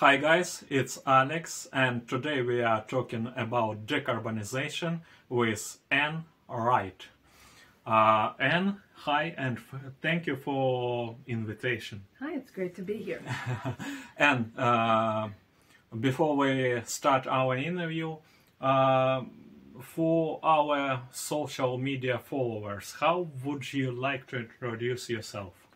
Hi guys, it's Alex, and today we are talking about decarbonization with Anne Wright. Anne, hi, and thank you for invitation. Hi, it's great to be here. And before we start our interview, for our social media followers, how would you like to introduce yourself?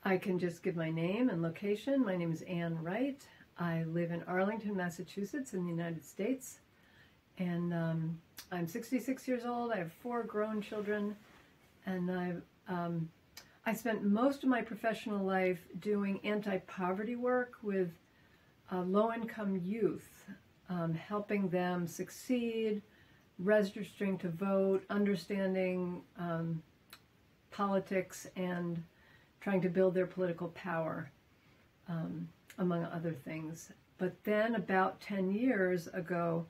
I can just give my name and location. My name is Anne Wright. I live in Arlington, Massachusetts in the United States. And I'm 66 years old. I have 4 grown children. And I spent most of my professional life doing anti-poverty work with low-income youth, helping them succeed, registering to vote, understanding politics, and trying to build their political power, among other things. But then about 10 years ago,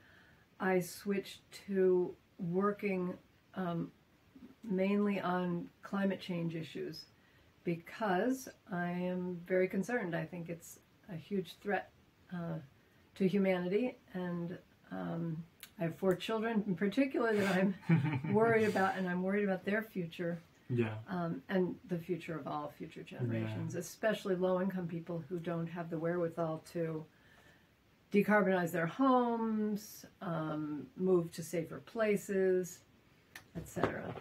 I switched to working mainly on climate change issues because I am very concerned. I think it's a huge threat to humanity, and I have 4 children in particular that I'm worried about, and I'm worried about their future. Yeah. And the future of all future generations, especially low-income people who don't have the wherewithal to decarbonize their homes, move to safer places, etc.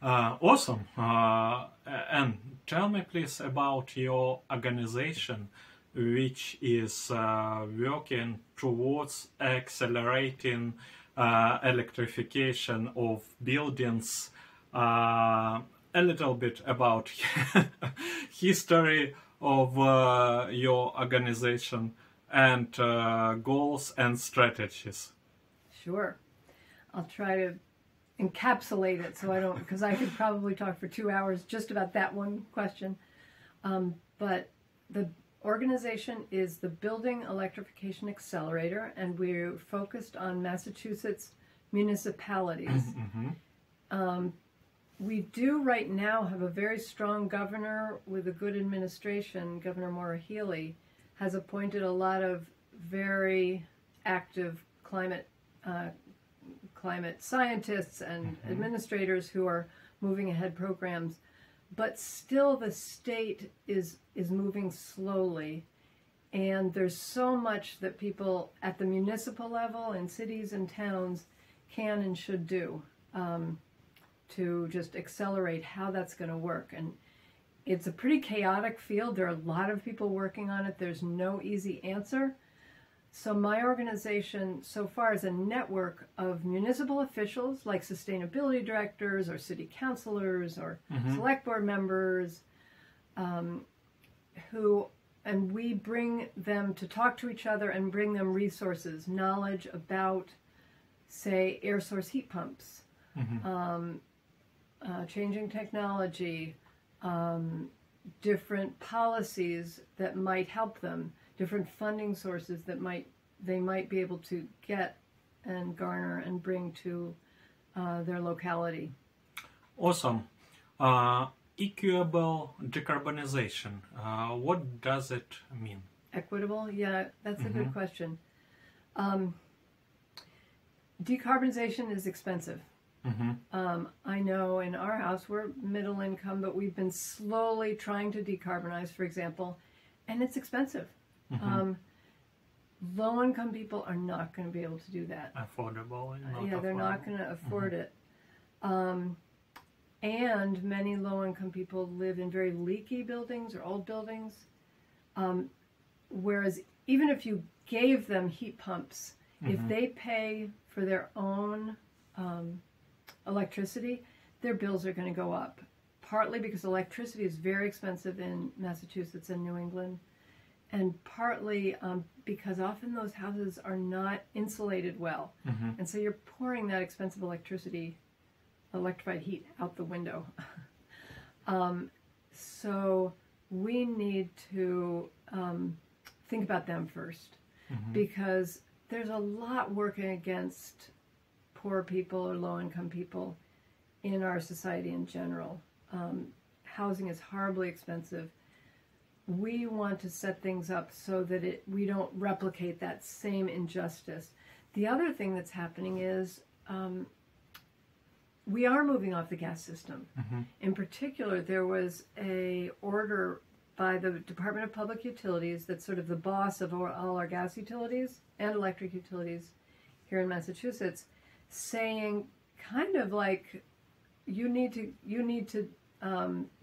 Awesome. And tell me please about your organization, which is working towards accelerating electrification of buildings. A little bit about history of your organization and goals and strategies. Sure. I'll try to encapsulate it so I don't, because I could probably talk for 2 hours just about that one question. But the organization is the Building Electrification Accelerator, and we're focused on Massachusetts municipalities. We do right now have a very strong governor with a good administration. Governor Maura Healey has appointed a lot of very active climate scientists and administrators who are moving ahead programs. But still the state is moving slowly. And there's so much that people at the municipal level in cities and towns can and should do to just accelerate how that's going to work. And it's a pretty chaotic field. There are a lot of people working on it. There's no easy answer. So my organization so far is a network of municipal officials like sustainability directors or city councilors or select board members and we bring them to talk to each other and bring them resources, knowledge about, say, air source heat pumps, changing technology, different policies that might help them, different funding sources that they might be able to get and garner and bring to their locality. Awesome. Equitable decarbonization. What does it mean? Equitable? Yeah, that's a good question. Decarbonization is expensive. I know in our house we're middle income, but we've been slowly trying to decarbonize, for example, and it's expensive. Low-income people are not going to be able to do that. Affordable. They're not going to afford it. And many low-income people live in very leaky buildings or old buildings. Whereas even if you gave them heat pumps, if they pay for their own electricity, their bills are going to go up. Partly because electricity is very expensive in Massachusetts and New England, and partly because often those houses are not insulated well. And so you're pouring that expensive electrified heat out the window. So we need to think about them first, because there's a lot working against poor people or low-income people in our society in general. Housing is horribly expensive. we want to set things up so that we don't replicate that same injustice. The other thing that's happening is we are moving off the gas system. In particular, there was a order by the Department of Public Utilities that's sort of the boss of all our gas utilities and electric utilities here in Massachusetts, saying kind of like, you need to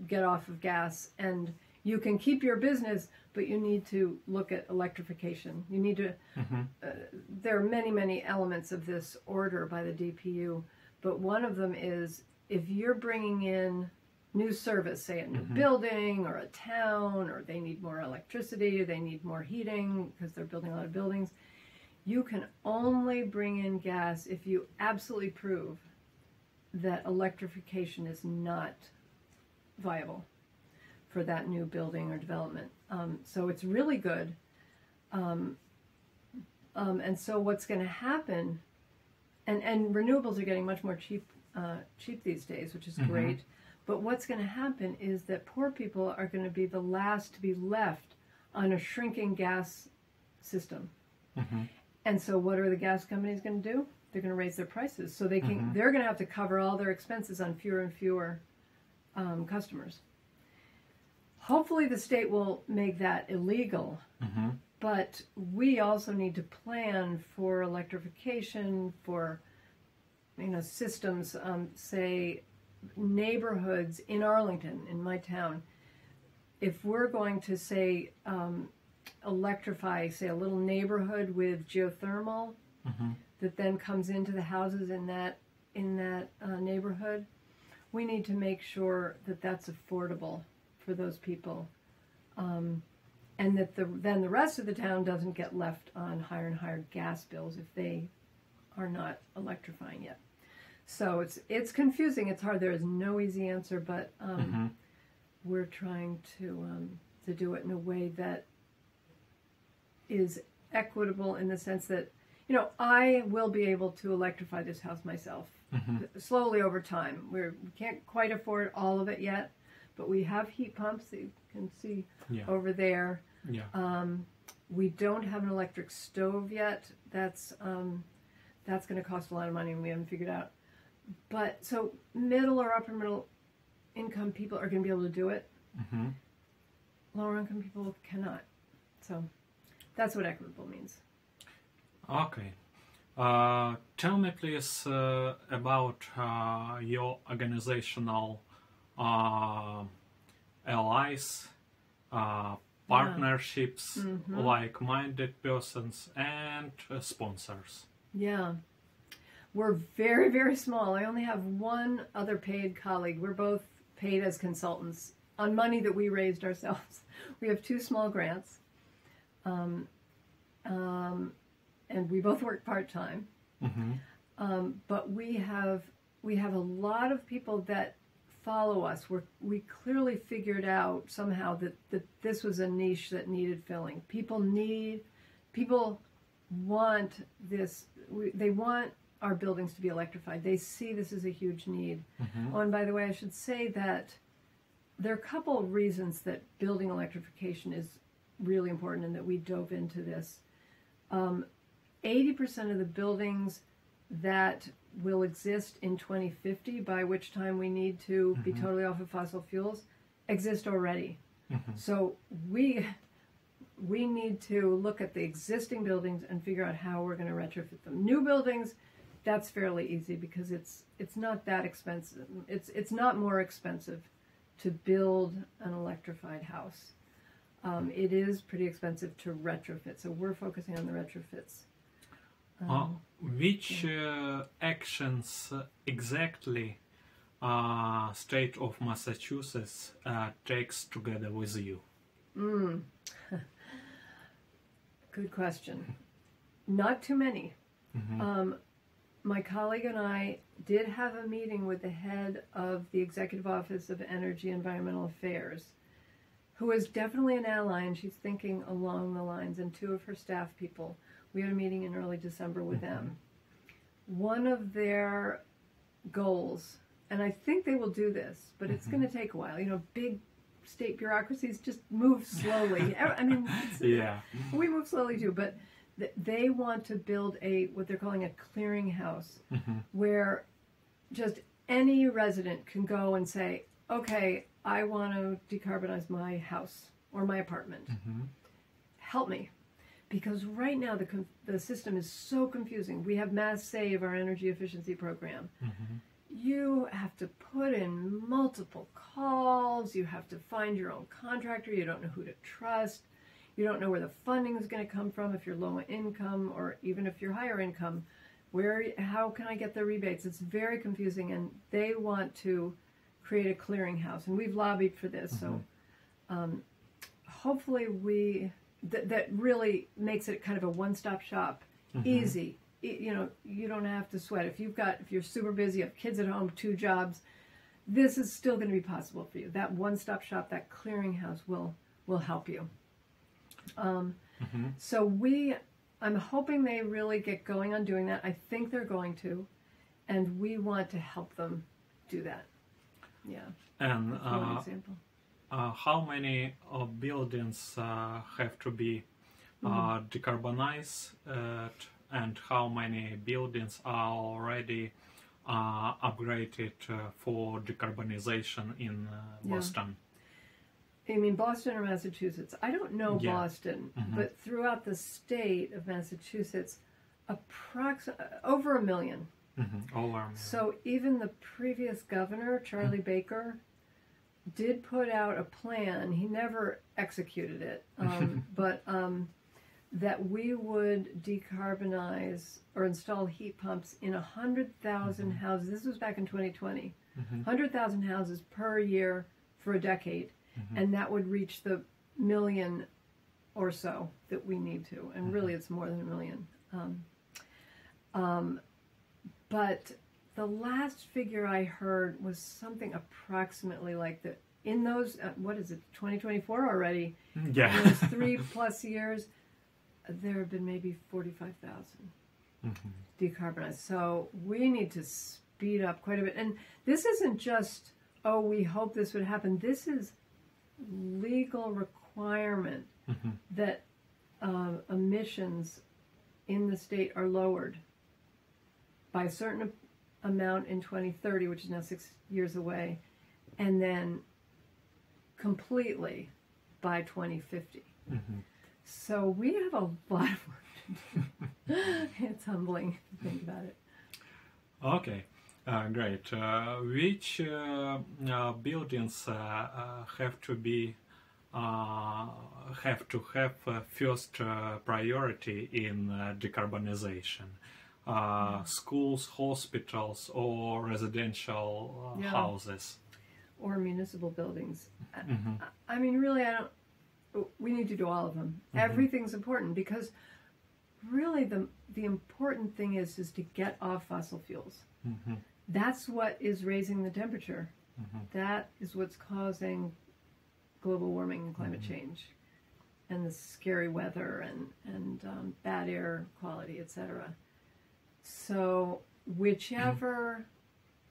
get off of gas, and you can keep your business, but you need to look at electrification. You need to, there are many, many elements of this order by the DPU, but one of them is, if you're bringing in new service, say a new building or a town, or they need more electricity, or they need more heating because they're building a lot of buildings, you can only bring in gas if you absolutely prove that electrification is not viable for that new building or development. So it's really good. And so what's going to happen, and renewables are getting much more cheap these days, which is great. But what's going to happen is that poor people are going to be the last to be left on a shrinking gas system. And so what are the gas companies going to do? They're going to raise their prices, so they can. They're going to have to cover all their expenses on fewer and fewer customers. Hopefully, the state will make that illegal. But we also need to plan for electrification, for systems. Say neighborhoods in Arlington, in my town. If we're going to say electrify, say, a little neighborhood with geothermal. That then comes into the houses in that neighborhood, we need to make sure that that's affordable for those people, and that then the rest of the town doesn't get left on higher and higher gas bills if they are not electrifying yet. So it's confusing. It's hard. There is no easy answer, but we're trying to do it in a way that is equitable in the sense that, I will be able to electrify this house myself, slowly over time. We can't quite afford all of it yet, but we have heat pumps that you can see over there. We don't have an electric stove yet. That's going to cost a lot of money, and we haven't figured out. But so middle or upper middle income people are going to be able to do it. Lower income people cannot. So that's what equitable means. Okay. Tell me please about your organizational allies, partnerships, like-minded persons, and sponsors. Yeah. We're very, very small. I only have one other paid colleague. We're both paid as consultants on money that we raised ourselves. We have 2 small grants. And we both work part-time. But we have a lot of people that follow us. We clearly figured out somehow that this was a niche that needed filling. People want this. They want our buildings to be electrified. They see this as a huge need. Oh, and by the way, I should say that there are a couple of reasons that building electrification is really important and that we dove into this. 80% of the buildings that will exist in 2050, by which time we need to be totally off of fossil fuels, exist already. So we need to look at the existing buildings and figure out how we're going to retrofit them. New buildings, that's fairly easy because it's not that expensive. It's not more expensive to build an electrified house. It is pretty expensive to retrofit, so we're focusing on the retrofits. Which actions exactly state of Massachusetts takes together with you? Good question. Not too many. My colleague and I did have a meeting with the head of the Executive Office of Energy and Environmental Affairs, who is definitely an ally, and she's thinking along the lines, and 2 of her staff people. We had a meeting in early December with them. One of their goals, and I think they will do this, but it's going to take a while. Big state bureaucracies just move slowly. I mean, yeah, we move slowly too, but they want to build what they're calling a clearinghouse, where just any resident can go and say, okay, I want to decarbonize my house or my apartment. Help me. Because right now the system is so confusing. We have Mass Save, our energy efficiency program. You have to put in multiple calls. You have to find your own contractor. You don't know who to trust. You don't know where the funding is going to come from if you're low income, or even if you're higher income. How can I get the rebates? It's very confusing, and they want to create a clearinghouse, and we've lobbied for this. So hopefully that really makes it kind of a one-stop shop, easy. You don't have to sweat. If you're super busy, you have kids at home, 2 jobs, this is still going to be possible for you. That one-stop shop, that clearinghouse will help you. So I'm hoping they really get going on doing that. I think they're going to, and we want to help them do that. Yeah. And that's one example. How many buildings have to be decarbonized, and how many buildings are already upgraded for decarbonization in Boston? You mean Boston or Massachusetts? I don't know Boston, but throughout the state of Massachusetts, over 1 million. Over 1 million. So even the previous governor, Charlie Baker, did put out a plan. He never executed it, but that we would decarbonize or install heat pumps in 100,000 houses. This was back in 2020. 100,000 houses per year for a decade. And that would reach the 1 million or so that we need to. And really it's more than 1 million. But the last figure I heard was something approximately like that. In those, 2024 already? Yeah. In those 3+ years, there have been maybe 45,000 decarbonized. So we need to speed up quite a bit. And this isn't just, we hope this would happen. This is legal requirement that emissions in the state are lowered by a certain amount in 2030, which is now 6 years away, and then completely by 2050. So we have a lot of work to do. It's humbling to think about it. Okay. Great. Which buildings have to have first priority in decarbonization? Schools, hospitals, or residential houses? Or municipal buildings. I mean, really, we need to do all of them. Everything's important, because really the important thing is to get off fossil fuels. That's what is raising the temperature. That is what's causing global warming and climate change, and the scary weather and bad air quality, etc. So whichever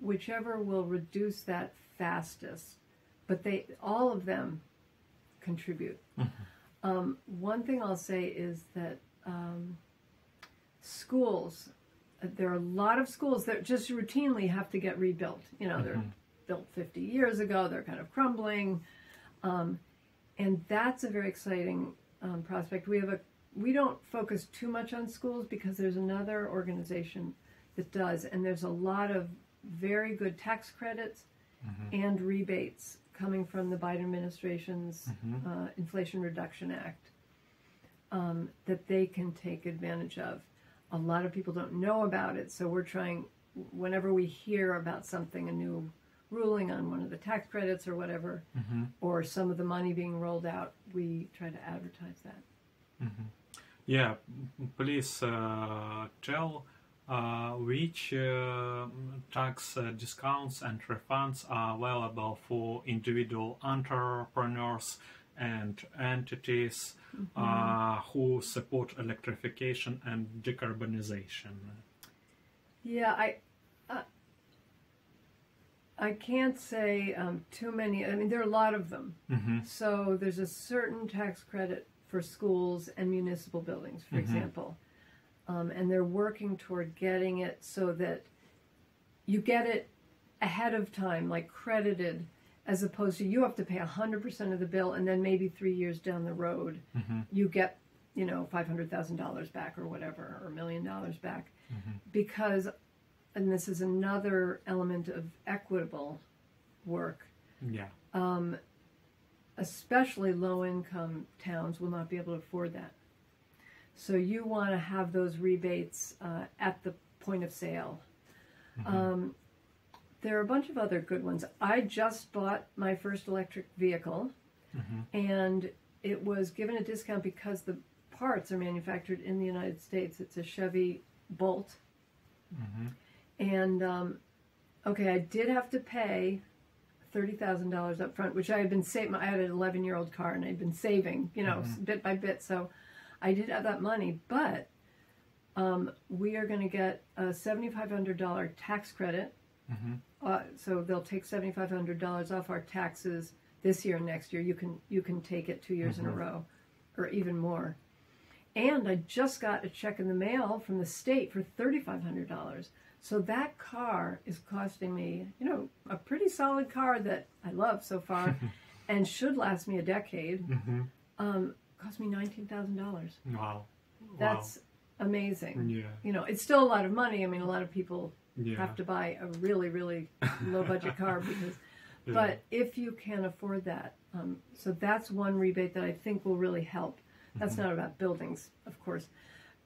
will reduce that fastest, but all of them contribute. One thing I'll say is that schools, there are a lot of schools that just routinely have to get rebuilt. They're built 50 years ago, they're kind of crumbling, and that's a very exciting prospect. We don't focus too much on schools because there's another organization that does, and there's a lot of very good tax credits and rebates coming from the Biden administration's Inflation Reduction Act that they can take advantage of. A lot of people don't know about it, so we're trying, whenever we hear about something, a new ruling on one of the tax credits or whatever, or some of the money being rolled out, we try to advertise that. Yeah, please tell which tax discounts and refunds are available for individual entrepreneurs and entities who support electrification and decarbonization. Yeah, I can't say too many. I mean, there are a lot of them. So there's a certain tax credit for schools and municipal buildings, for example. And they're working toward getting it so that you get it ahead of time, like credited, as opposed to you have to pay 100% of the bill, and then maybe 3 years down the road, you get, $500,000 back or whatever, or $1 million back. Because, and this is another element of equitable work, especially low-income towns will not be able to afford that. So you want to have those rebates at the point of sale. There are a bunch of other good ones. I just bought my first electric vehicle, and it was given a discount because the parts are manufactured in the United States. It's a Chevy Bolt. And, okay, I did have to pay $30,000 up front, which I had been saving. I had an 11-year-old car, and I'd been saving, bit by bit. So I did have that money, but we are going to get a $7,500 tax credit. So they'll take $7,500 off our taxes this year and next year. You can take it 2 years in a row, or even more. And I just got a check in the mail from the state for $3,500. So that car is costing me, a pretty solid car that I love so far, and should last me a decade. Cost me $19,000. Wow. That's amazing. Yeah. It's still a lot of money. I mean, a lot of people have to buy a really, really low budget car because, but if you can afford that, so that's one rebate that I think will really help. That's not about buildings, of course.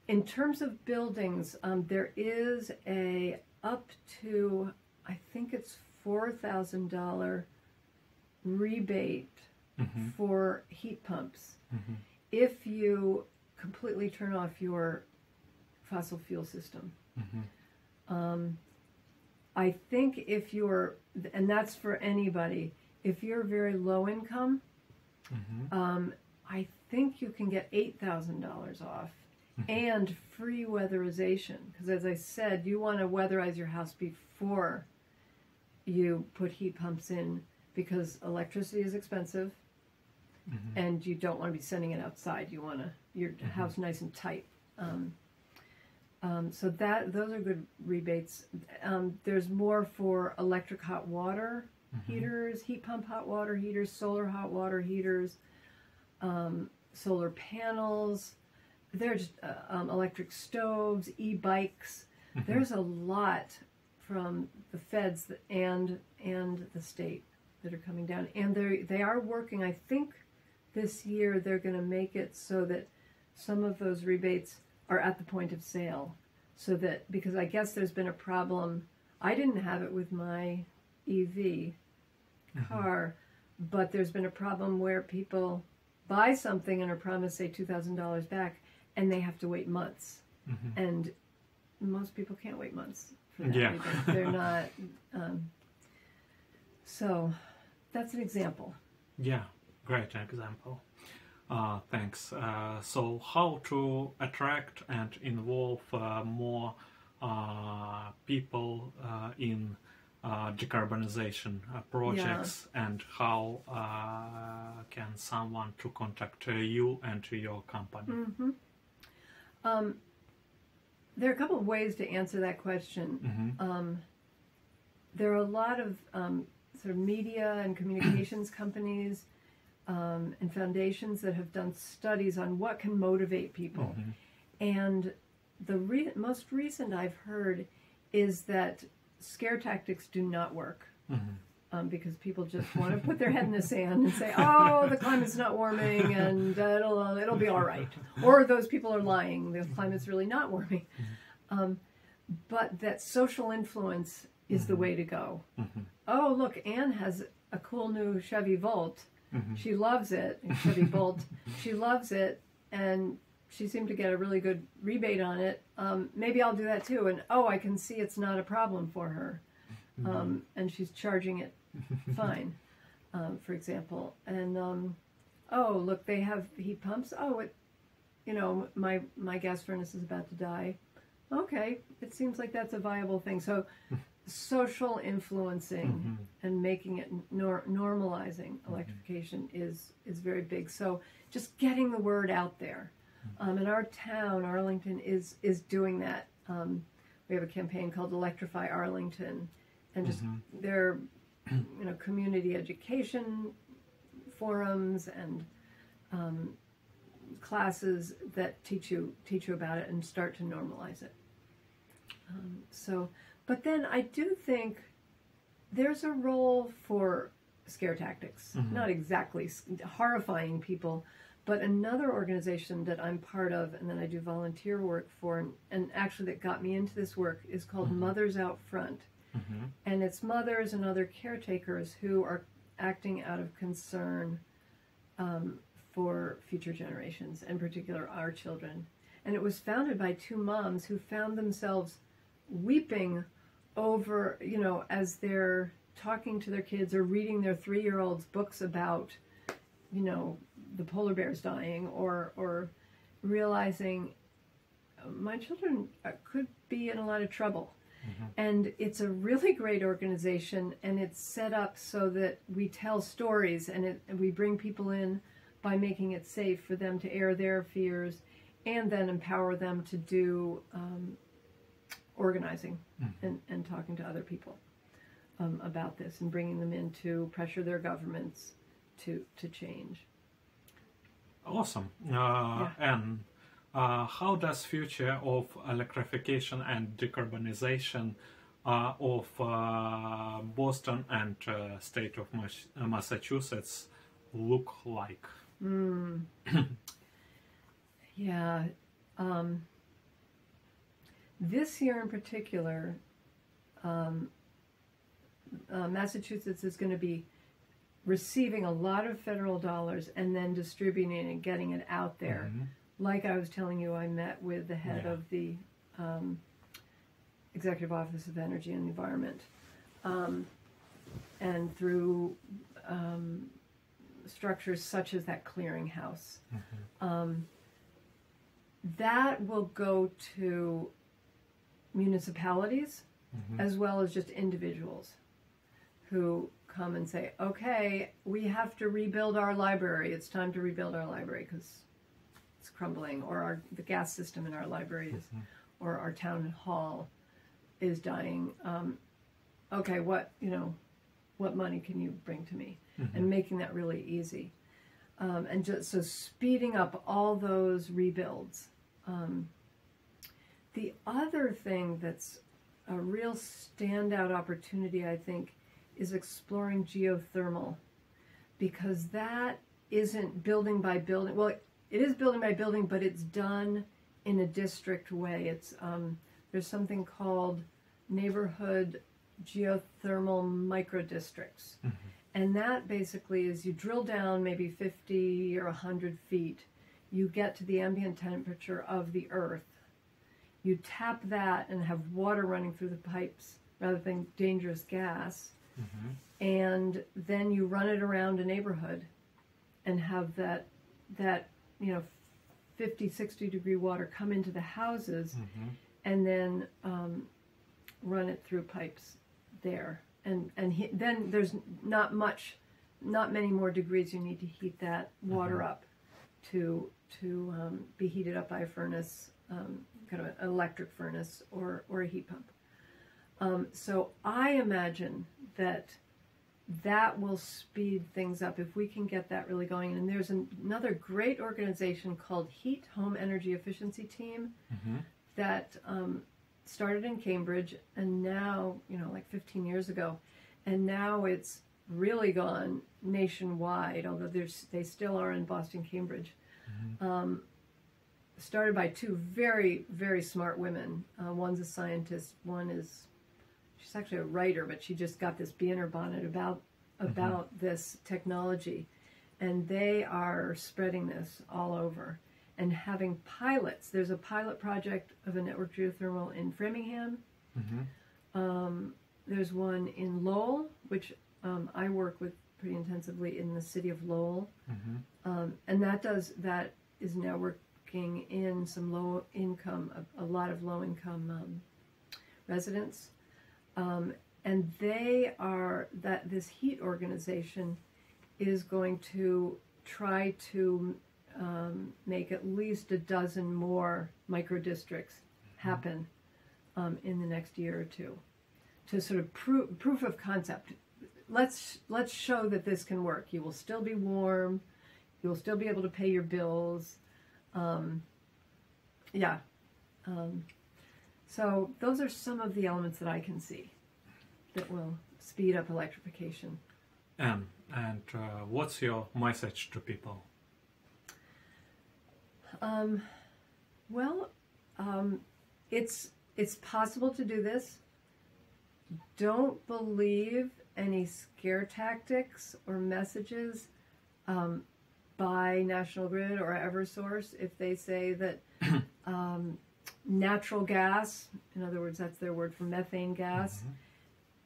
In terms of buildings, there is a up to, I think it's $4,000 rebate for heat pumps if you completely turn off your fossil fuel system. I think if you're, and that's for anybody, if you're very low income, I think you can get $8,000 off and free weatherization. Because as I said, you want to weatherize your house before you put heat pumps in, because electricity is expensive and you don't want to be sending it outside. You want your house nice and tight. So those are good rebates. There's more for electric hot water heaters, heat pump hot water heaters, solar hot water heaters, solar panels. There's electric stoves, e-bikes. There's a lot from the feds and the state that are coming down, and they are working. I think this year they're going to make it so that some of those rebates are at the point of sale, so that, because I guess there's been a problem. I didn't have it with my EV car, but there's been a problem where people buy something and are promised, say, $2,000 back, and they have to wait months. And most people can't wait months for that. Yeah. They're not. So that's an example. Yeah, great example. Thanks. So how to attract and involve more people in decarbonization projects, and how can someone to contact you and to your company? There are a couple of ways to answer that question. There are a lot of sort of media and communications companies and foundations that have done studies on what can motivate people. And the most recent I've heard is that scare tactics do not work. Because people just want to put their head in the sand and say, "Oh, the climate's not warming, and it'll be all right," or those people are lying. The climate's really not warming. But that social influence is the way to go. Oh, look, Anne has a cool new Chevy Volt. She loves it. Chevy Bolt. She loves it, and she seemed to get a really good rebate on it. Maybe I'll do that too. And I can see it's not a problem for her, and she's charging it fine, for example. And look, they have heat pumps. My gas furnace is about to die. Okay, it seems like that's a viable thing. So social influencing and making it normalizing electrification is very big. So just getting the word out there. And our town, Arlington, is doing that. We have a campaign called Electrify Arlington, and just there are community education forums and classes that teach you about it and start to normalize it. But then I do think there's a role for scare tactics, not exactly horrifying people, but another organization that I'm part of and that I do volunteer work for, and actually that got me into this work, is called Mothers Out Front. And it's mothers and other caretakers who are acting out of concern for future generations, in particular our children. And it was founded by two moms who found themselves weeping over, as they're talking to their kids or reading their 3-year-olds books about, the polar bears dying, or realizing my children could be in a lot of trouble. And it's a really great organization, and it's set up so that we tell stories and we bring people in by making it safe for them to air their fears and then empower them to do organizing and talking to other people about this and bringing them in to pressure their governments to change. Awesome. And how does future of electrification and decarbonization of Boston and state of Massachusetts look like? Yeah. This year in particular, Massachusetts is going to be receiving a lot of federal dollars and then distributing it and getting it out there. Like I was telling you, I met with the head of the Executive Office of Energy and Environment, and through structures such as that clearinghouse. That will go to municipalities as well as just individuals who come and say, okay, we have to rebuild our library. It's time to rebuild our library because it's crumbling, or the gas system in our libraries, or our town hall is dying. Okay, what money can you bring to me? And making that really easy. And just so speeding up all those rebuilds. The other thing that's a real standout opportunity, I think, is exploring geothermal, because that isn't building by building. Well, it is building by building, but it's done in a district way. It's there's something called neighborhood geothermal microdistricts. And that basically is you drill down maybe 50 or 100 feet, you get to the ambient temperature of the earth, you tap that and have water running through the pipes rather than dangerous gas, and then you run it around a neighborhood and have that 50, 60 degree water come into the houses and then run it through pipes there. And then there's not many more degrees you need to heat that water up to be heated up by a furnace, kind of an electric furnace or a heat pump. So I imagine that will speed things up if we can get that really going. And there's another great organization called Heat Home Energy Efficiency Team that started in Cambridge, and now, like 15 years ago, and now it's really gone nationwide, although they still are in Boston, Cambridge. Started by two very, very smart women. One's a scientist, she's actually a writer, but she just got this bee in her bonnet about this technology, and they are spreading this all over and having pilots. There's a pilot project of a network geothermal in Framingham. There's one in Lowell, which I work with pretty intensively in the city of Lowell, and that is now working in some a lot of low income residents. And they are, that this heat organization is going to try to make at least a dozen more micro-districts happen in the next year or two, to sort of proof of concept. Let's show that this can work. You will still be warm. You will still be able to pay your bills. So those are some of the elements that I can see that will speed up electrification. And what's your message to people? It's possible to do this. Don't believe any scare tactics or messages by National Grid or Eversource if they say that natural gas, in other words, that's their word for methane gas,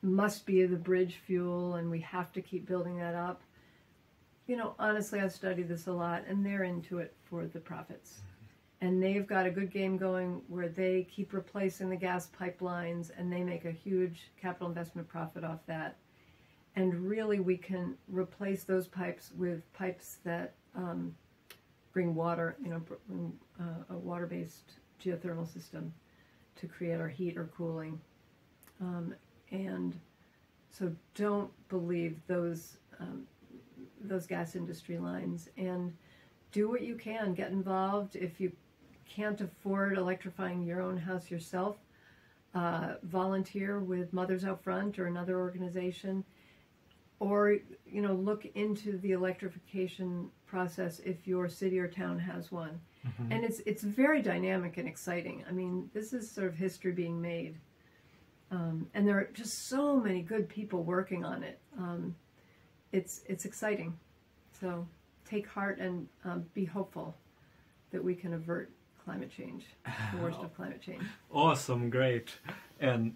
must be the bridge fuel and we have to keep building that up. You know, honestly, I've studied this a lot, and they're into it for the profits. And they've got a good game going where they keep replacing the gas pipelines, and they make a huge capital investment profit off that. And really, we can replace those pipes with pipes that bring water, a water-based geothermal system to create our heat or cooling. And so don't believe those gas industry lines, and do what you can. Get involved. If you can't afford electrifying your own house yourself, volunteer with Mothers Out Front or another organization, or look into the electrification process if your city or town has one. And it's very dynamic and exciting. I mean, this is sort of history being made. And there are just so many good people working on it. It's exciting. So take heart and be hopeful that we can avert climate change, the worst of climate change. Awesome, great. And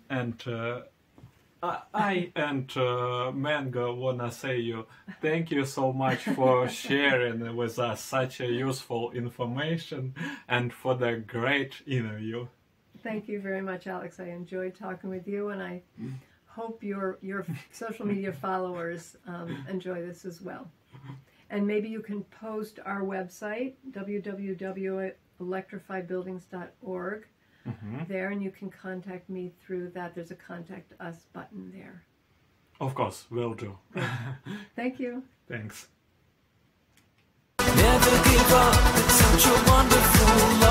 I and Mango wanna say you thank you so much for sharing with us such a useful information and for the great interview. Thank you very much, Alex. I enjoyed talking with you, and I hope your social media followers enjoy this as well. And maybe you can post our website, www.electrifybuildings.org, there, and you can contact me through that. There's a Contact Us button there. Of course, will do. Thank you. Thanks. Never give up, it's such a wonderful life.